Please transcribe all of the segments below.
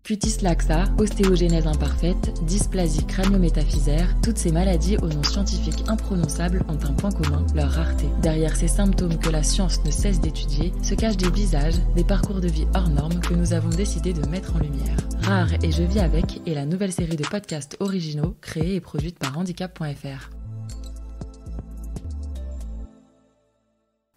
Cutis laxa, ostéogenèse imparfaite, dysplasie crânio-métaphysaire, toutes ces maladies aux noms scientifiques imprononçables ont un point commun, leur rareté. Derrière ces symptômes que la science ne cesse d'étudier, se cachent des visages, des parcours de vie hors normes que nous avons décidé de mettre en lumière. Rare et je vis avec est la nouvelle série de podcasts originaux créée et produite par handicap.fr.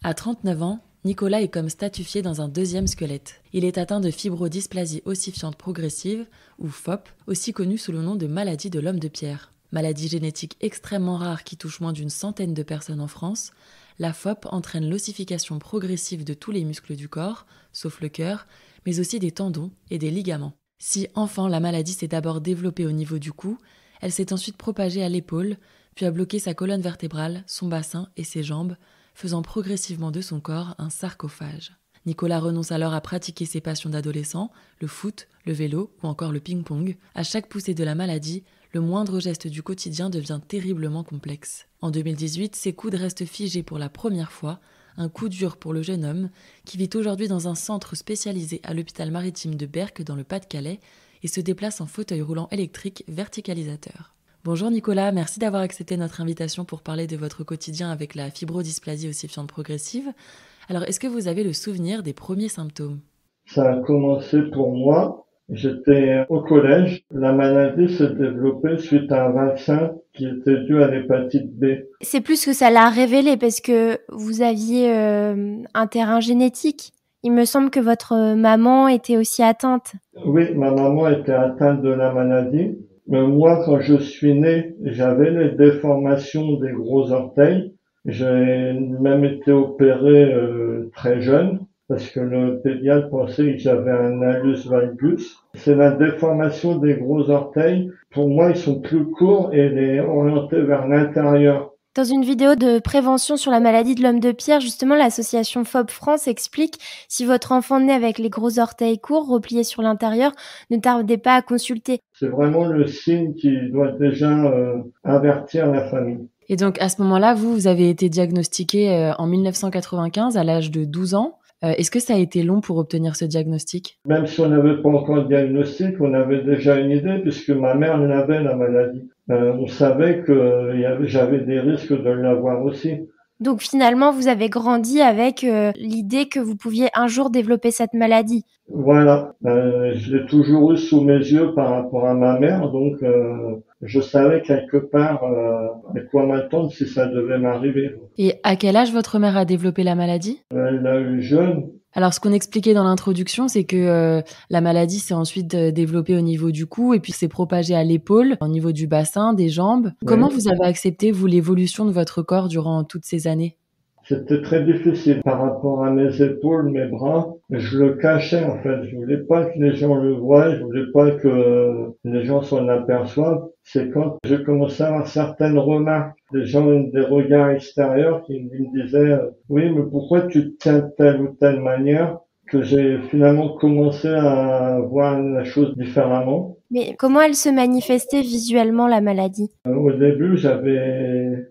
À 39 ans, Nicolas est comme statufié dans un deuxième squelette. Il est atteint de fibrodysplasie ossifiante progressive, ou FOP, aussi connue sous le nom de maladie de l'homme de pierre. Maladie génétique extrêmement rare qui touche moins d'une centaine de personnes en France, la FOP entraîne l'ossification progressive de tous les muscles du corps, sauf le cœur, mais aussi des tendons et des ligaments. Si enfant, la maladie s'est d'abord développée au niveau du cou, elle s'est ensuite propagée à l'épaule, puis a bloqué sa colonne vertébrale, son bassin et ses jambes, faisant progressivement de son corps un sarcophage. Nicolas renonce alors à pratiquer ses passions d'adolescent, le foot, le vélo ou encore le ping-pong. À chaque poussée de la maladie, le moindre geste du quotidien devient terriblement complexe. En 2018, ses coudes restent figés pour la première fois, un coup dur pour le jeune homme qui vit aujourd'hui dans un centre spécialisé à l'hôpital maritime de Berck dans le Pas-de-Calais et se déplace en fauteuil roulant électrique verticalisateur. Bonjour Nicolas, merci d'avoir accepté notre invitation pour parler de votre quotidien avec la fibrodysplasie ossifiante progressive. Alors, est-ce que vous avez le souvenir des premiers symptômes ? Ça a commencé pour moi, j'étais au collège. La maladie s'est développée suite à un vaccin qui était dû à l'hépatite B. C'est plus que ça l'a révélé parce que vous aviez un terrain génétique. Il me semble que votre maman était aussi atteinte. Oui, ma maman était atteinte de la maladie. Mais moi, quand je suis né, j'avais les déformations des gros orteils. J'ai même été opéré très jeune parce que le pédiatre pensait que j'avais un hallux valgus. C'est la déformation des gros orteils. Pour moi, ils sont plus courts et elle est orientée vers l'intérieur. Dans une vidéo de prévention sur la maladie de l'homme de pierre, justement, l'association FOP France explique si votre enfant naît avec les gros orteils courts, repliés sur l'intérieur, ne tardez pas à consulter. C'est vraiment le signe qui doit déjà avertir la famille. Et donc, à ce moment-là, vous avez été diagnostiqué en 1995 à l'âge de 12 ans. Est-ce que ça a été long pour obtenir ce diagnostic ? Même si on n'avait pas encore de diagnostic, on avait déjà une idée puisque ma mère l'avait, la maladie. On savait que j'avais des risques de l'avoir aussi. Donc finalement, vous avez grandi avec l'idée que vous pouviez un jour développer cette maladie. Voilà, je l'ai toujours eu sous mes yeux par rapport à ma mère, donc je savais quelque part à quoi m'attendre si ça devait m'arriver. Et à quel âge votre mère a développé la maladie ? Elle l'a eu jeune. Alors, ce qu'on expliquait dans l'introduction, c'est que la maladie s'est ensuite développée au niveau du cou et puis s'est propagée à l'épaule, au niveau du bassin, des jambes. Oui. Comment vous avez accepté, vous, l'évolution de votre corps durant toutes ces années ? C'était très difficile par rapport à mes épaules, mes bras. Je le cachais en fait. Je voulais pas que les gens le voient. Je voulais pas que les gens s'en aperçoivent. C'est quand j'ai commencé à avoir certaines remarques. Des gens, des regards extérieurs qui me disaient oui, mais pourquoi tu te tiens de telle ou telle manière, que j'ai finalement commencé à voir la chose différemment. Mais comment elle se manifestait visuellement, la maladie ? Au début, j'avais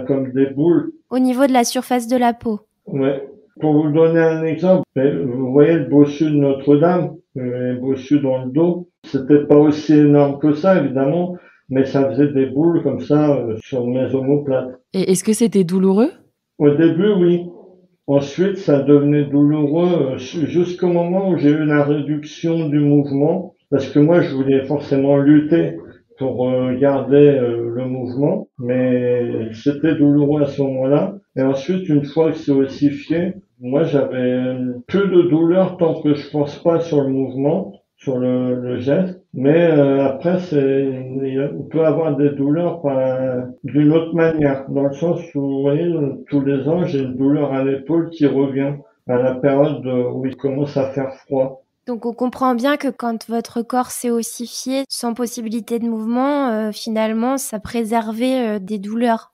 comme des boules. Au niveau de la surface de la peau. Ouais. Pour vous donner un exemple, vous voyez le bossu de Notre-Dame, le bossu dans le dos. C'était pas aussi énorme que ça, évidemment, mais ça faisait des boules comme ça sur mes omoplates. Et est-ce que c'était douloureux ? Au début, oui. Ensuite, ça devenait douloureux jusqu'au moment où j'ai eu la réduction du mouvement, parce que moi, je voulais forcément lutter pour garder le mouvement, mais c'était douloureux à ce moment-là. Et ensuite, une fois que c'est ossifié, moi, j'avais plus de douleur tant que je pense pas sur le mouvement, sur le geste. Mais après, on peut avoir des douleurs d'une autre manière, dans le sens où, vous voyez, tous les ans, j'ai une douleur à l'épaule qui revient à la période où il commence à faire froid. Donc on comprend bien que quand votre corps s'est ossifié, sans possibilité de mouvement, finalement, ça préservait des douleurs.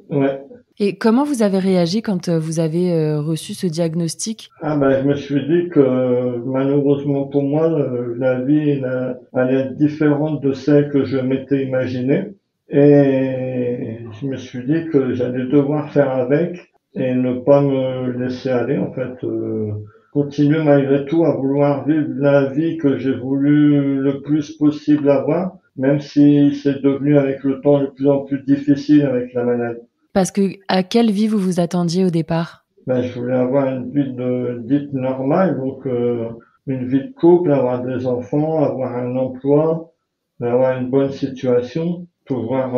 Ouais. Et comment vous avez réagi quand vous avez reçu ce diagnostic ? Je me suis dit que malheureusement pour moi, la vie allait être différente de celle que je m'étais imaginée. Et je me suis dit que j'allais devoir faire avec et ne pas me laisser aller, en fait, continué malgré tout à vouloir vivre la vie que j'ai voulu le plus possible avoir, même si c'est devenu avec le temps de plus en plus difficile avec la maladie. Parce que à quelle vie vous vous attendiez au départ? Je voulais avoir une vie dite normale, donc une vie de couple, avoir des enfants, avoir un emploi, avoir une bonne situation, pouvoir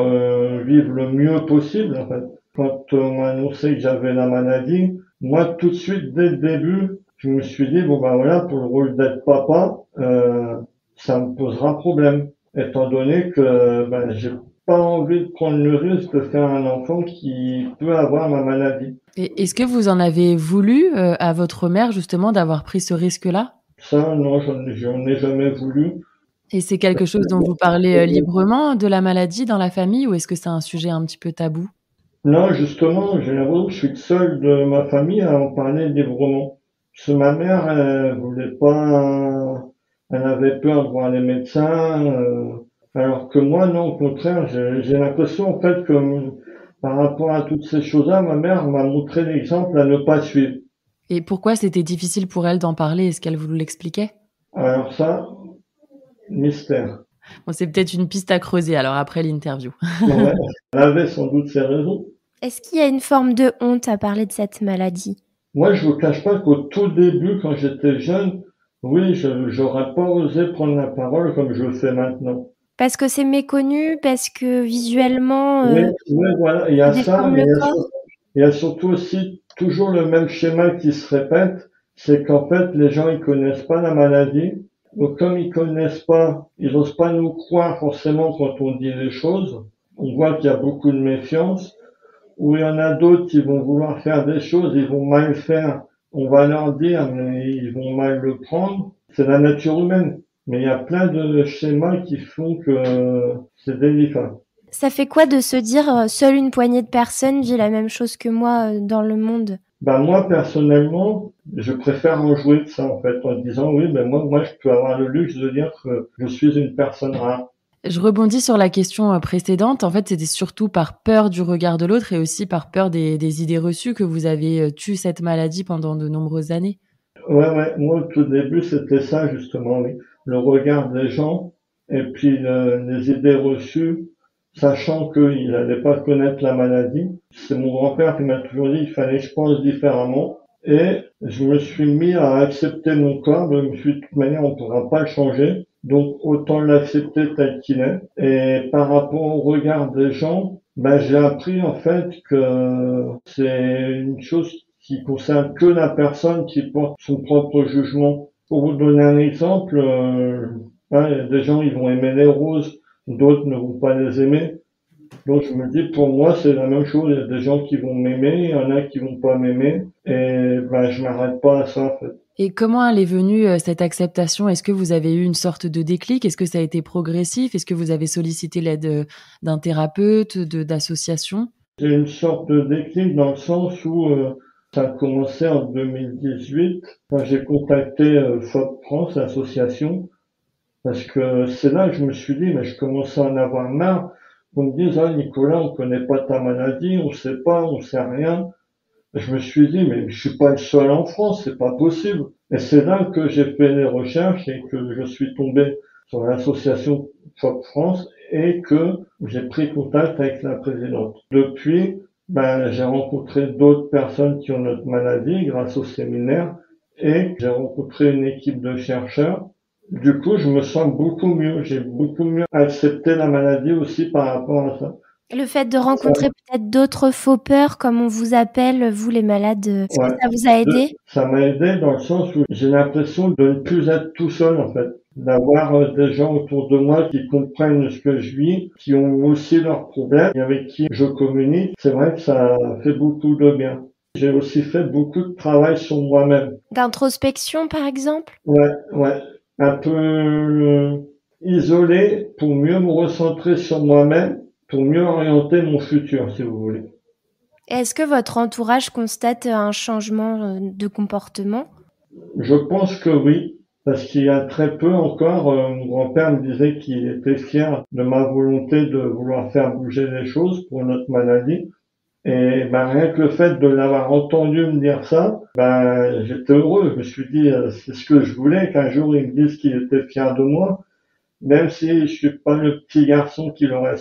vivre le mieux possible en fait. Quand on m'a annoncé que j'avais la maladie, moi tout de suite dès le début, je me suis dit bon ben voilà, pour le rôle d'être papa, ça me posera problème, étant donné que j'ai pas envie de prendre le risque de faire un enfant qui peut avoir ma maladie. Et est-ce que vous en avez voulu à votre mère justement d'avoir pris ce risque-là? Ça, non, j'en ai jamais voulu. Et c'est quelque chose dont vous parlez librement de la maladie dans la famille ou est-ce que c'est un sujet un petit peu tabou? Non, justement, j'ai l'impression que je suis le seul de ma famille à en parler librement. Parce que ma mère, elle voulait pas, elle avait peur de voir les médecins, alors que moi, non, au contraire, j'ai l'impression, en fait, que par rapport à toutes ces choses-là, ma mère m'a montré l'exemple à ne pas suivre. Et pourquoi c'était difficile pour elle d'en parler? Est-ce qu'elle vous l'expliquait? Alors ça, mystère. Bon, c'est peut-être une piste à creuser alors après l'interview. Ouais, elle avait sans doute ses raisons. Est-ce qu'il y a une forme de honte à parler de cette maladie? Moi, je vous cache pas qu'au tout début, quand j'étais jeune, oui, j'aurais pas osé prendre la parole comme je le fais maintenant. Parce que c'est méconnu, parce que visuellement, Oui, oui, voilà, il y a ça, déforme mais le corps. il y a surtout aussi toujours le même schéma qui se répète, c'est qu'en fait, les gens, ils connaissent pas la maladie. Donc, comme ils connaissent pas, ils osent pas nous croire forcément quand on dit les choses. On voit qu'il y a beaucoup de méfiance. Ou il y en a d'autres qui vont vouloir faire des choses, ils vont mal faire. On va leur dire, mais ils vont mal le prendre. C'est la nature humaine. Mais il y a plein de schémas qui font que c'est délicat. Ça fait quoi de se dire seule une poignée de personnes vit la même chose que moi dans le monde? Moi, personnellement, je préfère en jouer de ça, en fait, en disant, oui, moi, je peux avoir le luxe de dire que je suis une personne rare. Je rebondis sur la question précédente. En fait, c'était surtout par peur du regard de l'autre et aussi par peur des idées reçues que vous avez tué cette maladie pendant de nombreuses années. Ouais, moi, au tout début, c'était ça, justement, oui. Le regard des gens et puis les idées reçues, sachant qu'ils n'allaient pas connaître la maladie. C'est mon grand-père qui m'a toujours dit qu'il fallait que je pense différemment. Et je me suis mis à accepter mon corps. Je me suis dit, de toute manière, on ne pourra pas le changer. Donc, autant l'accepter tel qu'il est. Et par rapport au regard des gens, j'ai appris, en fait, que c'est une chose qui concerne que la personne qui porte son propre jugement. Pour vous donner un exemple, il y a des gens, ils vont aimer les roses, d'autres ne vont pas les aimer. Donc je me dis, pour moi, c'est la même chose. Il y a des gens qui vont m'aimer, il y en a qui vont pas m'aimer, et je m'arrête pas à ça, en fait. Et comment elle est venue cette acceptation? Est-ce que vous avez eu une sorte de déclic? Est-ce que ça a été progressif? Est-ce que vous avez sollicité l'aide d'un thérapeute, d'associations? J'ai une sorte de déclic dans le sens où ça a commencé en 2018, quand j'ai contacté FOP France, l'association, parce que c'est là que je me suis dit, mais je commençais à en avoir marre. On me dise, ah Nicolas, on connaît pas ta maladie, on sait pas, on sait rien. Je me suis dit, mais je suis pas le seul en France, c'est pas possible. Et c'est là que j'ai fait les recherches et que je suis tombé sur l'association FOP France et que j'ai pris contact avec la présidente. Depuis, j'ai rencontré d'autres personnes qui ont notre maladie grâce au séminaire et j'ai rencontré une équipe de chercheurs. Du coup, je me sens beaucoup mieux. J'ai beaucoup mieux accepté la maladie aussi par rapport à ça. Le fait de rencontrer peut-être d'autres faux-peurs, comme on vous appelle, vous les malades, est-ce que ça vous a aidé? Ça m'a aidé dans le sens où j'ai l'impression de ne plus être tout seul, en fait. D'avoir des gens autour de moi qui comprennent ce que je vis, qui ont aussi leurs problèmes et avec qui je communique. C'est vrai que ça fait beaucoup de bien. J'ai aussi fait beaucoup de travail sur moi-même. D'introspection, par exemple? Ouais. Un peu isolé pour mieux me recentrer sur moi-même, pour mieux orienter mon futur, si vous voulez. Est-ce que votre entourage constate un changement de comportement? Je pense que oui, parce qu'il y a très peu encore, mon grand-père me disait qu'il était fier de ma volonté de vouloir faire bouger les choses pour notre maladie. Et ben, rien que le fait de l'avoir entendu me dire ça, ben, j'étais heureux. Je me suis dit, c'est ce que je voulais, qu'un jour il me dise qu'il était fier de moi, même si je suis pas le petit garçon qu'il aurait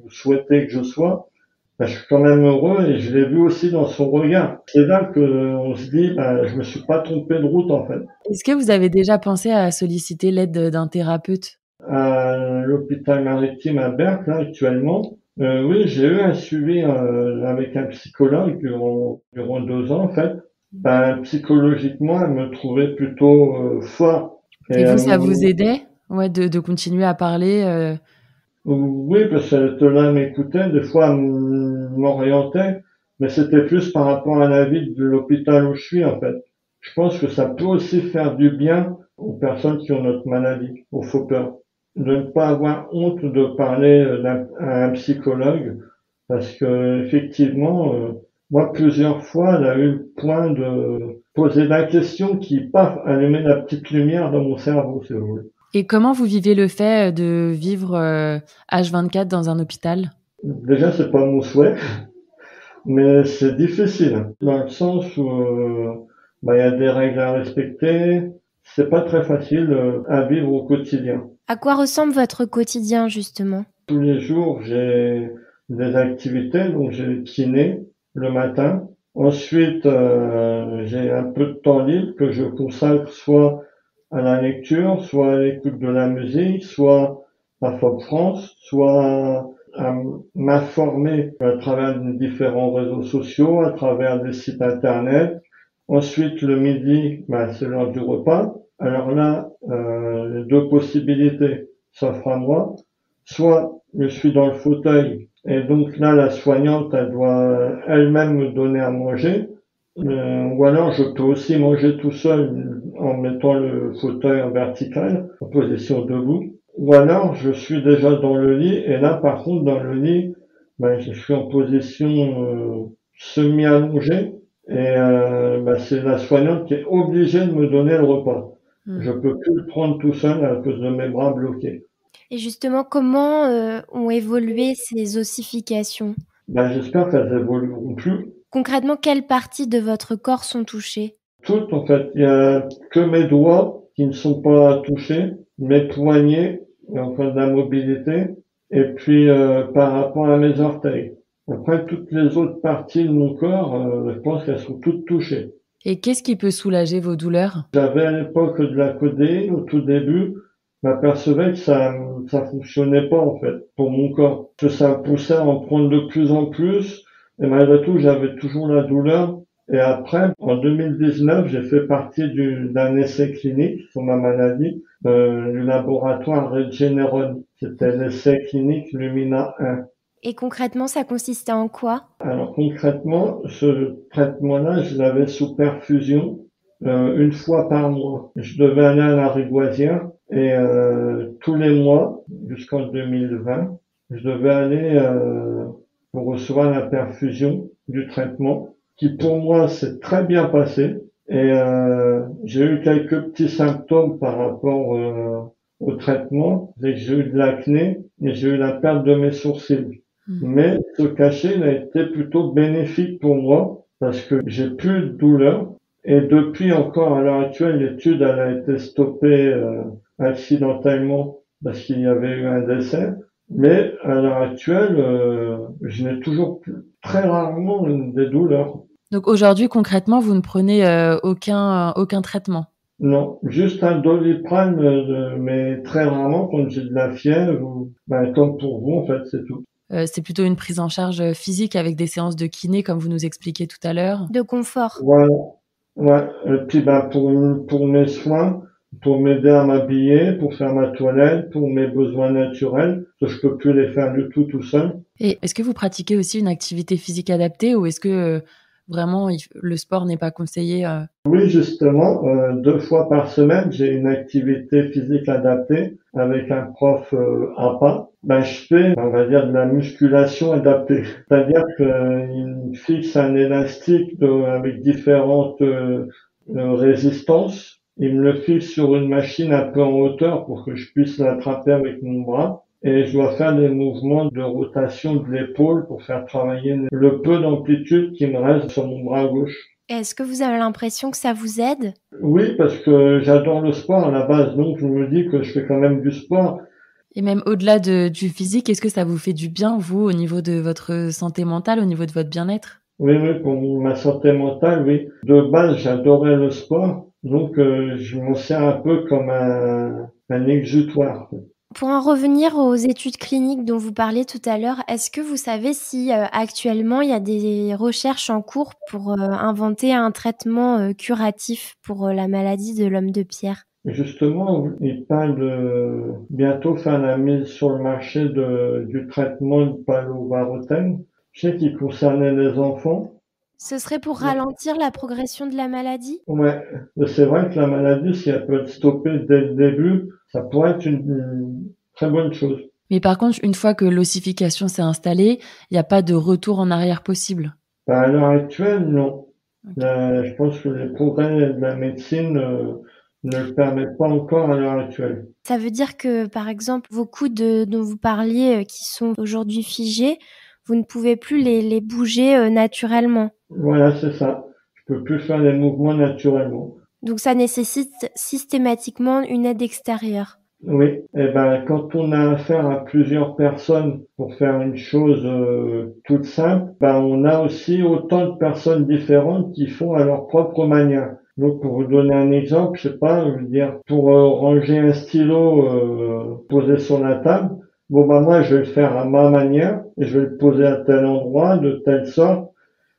souhaité que je sois. Ben, je suis quand même heureux et je l'ai vu aussi dans son regard. C'est là que on se dit, ben, je me suis pas trompé de route en fait. Est-ce que vous avez déjà pensé à solliciter l'aide d'un thérapeute? À l'hôpital maritime à Berck, là, actuellement, oui, j'ai eu un suivi avec un psychologue durant 2 ans en fait. Ben, psychologiquement, elle me trouvait plutôt fort. Et Et vous, ça vous aidait? Ouais, de continuer à parler, oui, parce qu'elle était là, elle m'écoutait, des fois elle m'orientait, mais c'était plus par rapport à la vie de l'hôpital où je suis en fait. Je pense que ça peut aussi faire du bien aux personnes qui ont notre maladie, aux faux peurs, de ne pas avoir honte de parler à un psychologue, parce que effectivement, moi plusieurs fois, elle a eu le point de poser la question qui, paf, allumait la petite lumière dans mon cerveau, si vous voulez. et comment vous vivez le fait, de vivre, H24 dans un hôpital? Déjà, c'est pas mon souhait. Mais c'est difficile, dans le sens où bah, il y a des règles à respecter. C'est pas très facile à vivre au quotidien. À quoi ressemble votre quotidien, justement? Tous les jours, j'ai des activités, donc j'ai le kiné le matin. Ensuite, j'ai un peu de temps libre que je consacre soit à la lecture, soit à l'écoute de la musique, soit à Fop France, soit à m'informer à travers différents réseaux sociaux, à travers des sites internet. Ensuite, le midi, bah, c'est l'heure du repas. Alors là, les deux possibilités s'offrent à moi. Soit je suis dans le fauteuil et donc là, la soignante, elle doit elle-même me donner à manger. Ou alors je peux aussi manger tout seul en mettant le fauteuil en vertical, en position debout. Ou alors je suis déjà dans le lit et là par contre dans le lit, ben, je suis en position semi-allongée et c'est la soignante qui est obligée de me donner le repas. Mmh. Je peux plus le prendre tout seul à cause de mes bras bloqués. Et justement, comment ont évolué ces ossifications? Ben, j'espère qu'elles évolueront plus. Concrètement, quelles parties de votre corps sont touchées? Toutes, en fait. Il y a que mes doigts qui ne sont pas touchés, mes poignets, enfin de la mobilité, et puis par rapport à mes orteils. Après, toutes les autres parties de mon corps, je pense qu'elles sont toutes touchées. Et qu'est-ce qui peut soulager vos douleurs? J'avais à l'époque de la codéine, au tout début, je m'apercevais que ça fonctionnait pas, en fait, pour mon corps. Que ça me poussait à en prendre de plus en plus, et malgré tout, j'avais toujours la douleur. Et après, en 2019, j'ai fait partie d'un essai clinique sur ma maladie, du laboratoire Regeneron. C'était l'essai clinique Lumina 1. Et concrètement, ça consistait en quoi? Alors concrètement, ce traitement-là, je l'avais sous perfusion une fois par mois. Je devais aller à la Rivoisière et tous les mois, jusqu'en 2020, je devais aller pour recevoir la perfusion du traitement, qui pour moi s'est très bien passé. Et j'ai eu quelques petits symptômes par rapport au traitement. C'est que j'ai eu de l'acné et j'ai eu la perte de mes sourcils. Mmh. Mais ce cachet il a été plutôt bénéfique pour moi parce que j'ai plus de douleur. Et depuis encore à l'heure actuelle, l'étude elle a été stoppée accidentellement parce qu'il y avait eu un décès. Mais à l'heure actuelle, je n'ai toujours plus, très rarement des douleurs. Donc aujourd'hui, concrètement, vous ne prenez, aucun traitement? Non, juste un Doliprane, mais très rarement quand j'ai de la fièvre ou comme pour vous en fait, c'est tout. C'est plutôt une prise en charge, physique avec des séances de kiné comme vous nous expliquiez tout à l'heure? De confort. Voilà. Ouais, et puis pour mes soins, pour m'aider à m'habiller, pour faire ma toilette, pour mes besoins naturels, que je peux plus les faire du tout seul. Et est-ce que vous pratiquez aussi une activité physique adaptée ou est-ce que, vraiment le sport n'est pas conseillé? Oui, justement, 2 fois par semaine, j'ai une activité physique adaptée avec un prof APA. Je fais, on va dire, de la musculation adaptée. C'est-à-dire qu'il me fixe un élastique avec différentes résistances. Il me le fixe sur une machine un peu en hauteur pour que je puisse l'attraper avec mon bras. et je dois faire des mouvements de rotation de l'épaule pour faire travailler le peu d'amplitude qui me reste sur mon bras gauche. Est-ce que vous avez l'impression que ça vous aide? Oui, parce que j'adore le sport à la base, donc je me dis que je fais quand même du sport. Et même au-delà du physique, est-ce que ça vous fait du bien, vous, au niveau de votre santé mentale, au niveau de votre bien-être? Oui, oui, pour ma santé mentale, oui. De base, j'adorais le sport, donc je m'en sers un peu comme un exutoire. Pour en revenir aux études cliniques dont vous parliez tout à l'heure, est-ce que vous savez si actuellement il y a des recherches en cours pour inventer un traitement curatif pour la maladie de l'homme de pierre? Justement, il parle de bientôt faire la mise sur le marché du traitement de palovarotène. Je sais qu'il concernait les enfants. Ce serait pour ralentir la progression de la maladie? Ouais, mais c'est vrai que la maladie, si elle peut être stoppée dès le début, ça pourrait être une très bonne chose. Mais par contre, une fois que l'ossification s'est installée, il n'y a pas de retour en arrière possible. Ben, à l'heure actuelle, non. Okay. Je pense que les progrès de la médecine ne le permettent pas encore à l'heure actuelle. Ça veut dire que, par exemple, vos coudes dont vous parliez, qui sont aujourd'hui figés, vous ne pouvez plus les bouger naturellement. Voilà, c'est ça. Je peux plus faire les mouvements naturellement. Donc ça nécessite systématiquement une aide extérieure. Oui, et ben quand on a affaire à plusieurs personnes pour faire une chose toute simple, ben on a aussi autant de personnes différentes qui font à leur propre manière. Donc pour vous donner un exemple, je sais pas, je veux dire pour ranger un stylo posé sur la table, bon ben moi je vais le faire à ma manière et je vais le poser à tel endroit de telle sorte.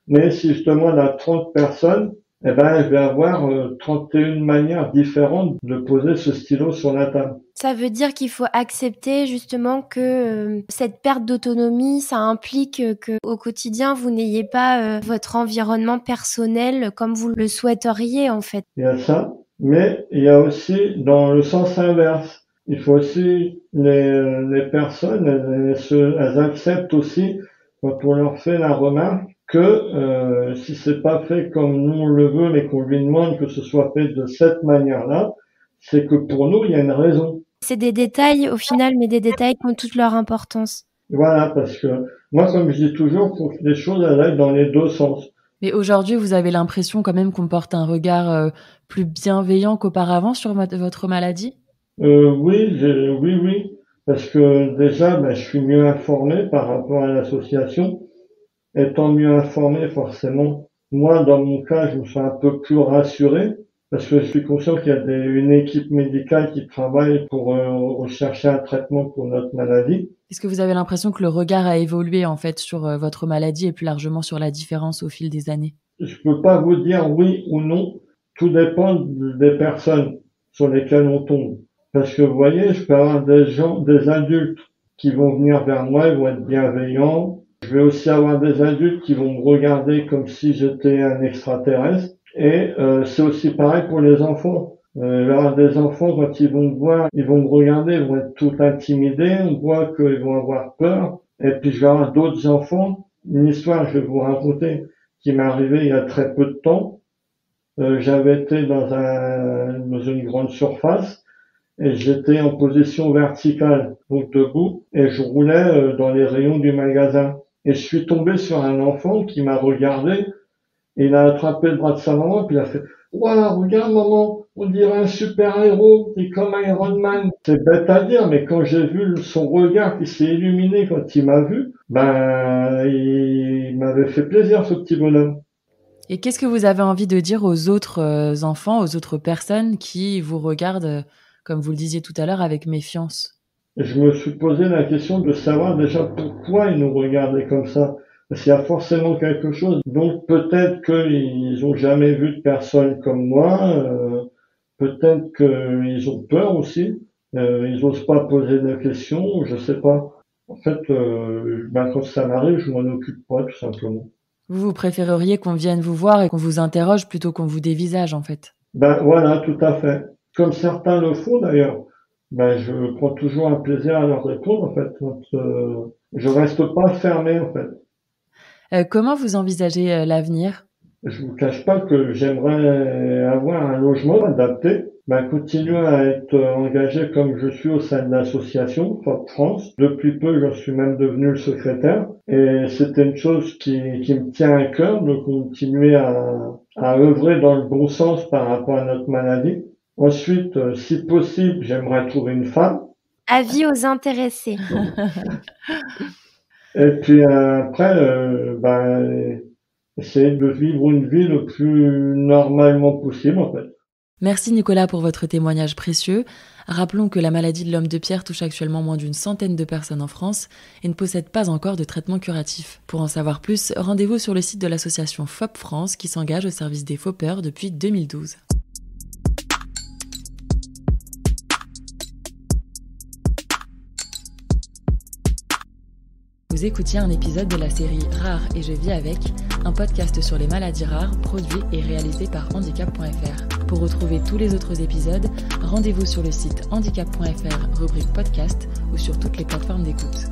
Mais si justement on a 30 personnes, eh ben je vais avoir 31 manières différentes de poser ce stylo sur la table. Ça veut dire qu'il faut accepter justement que cette perte d'autonomie, ça implique que au quotidien, vous n'ayez pas votre environnement personnel comme vous le souhaiteriez en fait. Il y a ça, mais il y a aussi dans le sens inverse. Il faut aussi les personnes, elles acceptent aussi quand on leur fait la remarque que si c'est pas fait comme nous on le veut, mais qu'on lui demande que ce soit fait de cette manière-là, c'est que pour nous il y a une raison. C'est des détails au final, mais des détails qui ont toute leur importance. Voilà, parce que moi, comme je dis toujours, il faut que les choses elles aillent dans les deux sens. Mais aujourd'hui, vous avez l'impression quand même qu'on porte un regard plus bienveillant qu'auparavant sur votre maladie? Oui, oui, parce que déjà, ben, je suis mieux informé par rapport à l'association. Étant mieux informé, forcément, moi, dans mon cas, je me sens un peu plus rassuré, parce que je suis conscient qu'il y a une équipe médicale qui travaille pour rechercher un traitement pour notre maladie. Est-ce que vous avez l'impression que le regard a évolué en fait sur votre maladie et plus largement sur la différence au fil des années? Je peux pas vous dire oui ou non, tout dépend des personnes sur lesquelles on tombe. Parce que vous voyez, je peux avoir des gens, des adultes qui vont venir vers moi, ils vont être bienveillants. Je vais aussi avoir des adultes qui vont me regarder comme si j'étais un extraterrestre. Et c'est aussi pareil pour les enfants. Il va y avoir des enfants, quand ils vont me voir, ils vont me regarder, ils vont être tout intimidés, on voit qu'ils vont avoir peur. Et puis je vais avoir d'autres enfants. Une histoire, je vais vous raconter, qui m'est arrivé il y a très peu de temps. J'avais été dans une grande surface et j'étais en position verticale, donc debout, et je roulais dans les rayons du magasin. Et je suis tombé sur un enfant qui m'a regardé, et il a attrapé le bras de sa maman, puis il a fait «Waouh, regarde maman, on dirait un super-héros, il est comme Iron Man». C'est bête à dire, mais quand j'ai vu son regard qui s'est illuminé quand il m'a vu, ben, il m'avait fait plaisir, ce petit bonhomme. Et qu'est-ce que vous avez envie de dire aux autres enfants, aux autres personnes qui vous regardent, comme vous le disiez tout à l'heure, avec méfiance? Je me suis posé la question de savoir déjà pourquoi ils nous regardaient comme ça. Parce qu'il y a forcément quelque chose. Donc peut-être qu'ils ont jamais vu de personne comme moi. Peut-être qu'ils ont peur aussi. Ils osent pas poser des questions. Je sais pas. En fait, ben, quand ça m'arrive, je m'en occupe pas tout simplement. Vous préféreriez qu'on vienne vous voir et qu'on vous interroge plutôt qu'on vous dévisage en fait? Ben voilà, tout à fait. Comme certains le font d'ailleurs. Ben je prends toujours un plaisir à leur répondre en fait. Donc, je reste pas fermé en fait. Comment vous envisagez l'avenir? je vous cache pas que j'aimerais avoir un logement adapté, continuer à être engagé comme je suis au sein de l'association FOP France. Depuis peu, je suis même devenu le secrétaire et c'était une chose qui me tient à cœur de continuer à œuvrer dans le bon sens par rapport à notre maladie. Ensuite, si possible, j'aimerais trouver une femme. Avis aux intéressés. Et puis après, essayer de vivre une vie le plus normalement possible, en fait. Merci Nicolas pour votre témoignage précieux. Rappelons que la maladie de l'homme de pierre touche actuellement moins d'une centaine de personnes en France et ne possède pas encore de traitement curatif. Pour en savoir plus, rendez-vous sur le site de l'association FOP France qui s'engage au service des fopeurs depuis 2012. Vous écoutiez un épisode de la série Rare et je vis avec, un podcast sur les maladies rares produit et réalisé par handicap.fr. Pour retrouver tous les autres épisodes, rendez-vous sur le site handicap.fr, rubrique podcast ou sur toutes les plateformes d'écoute.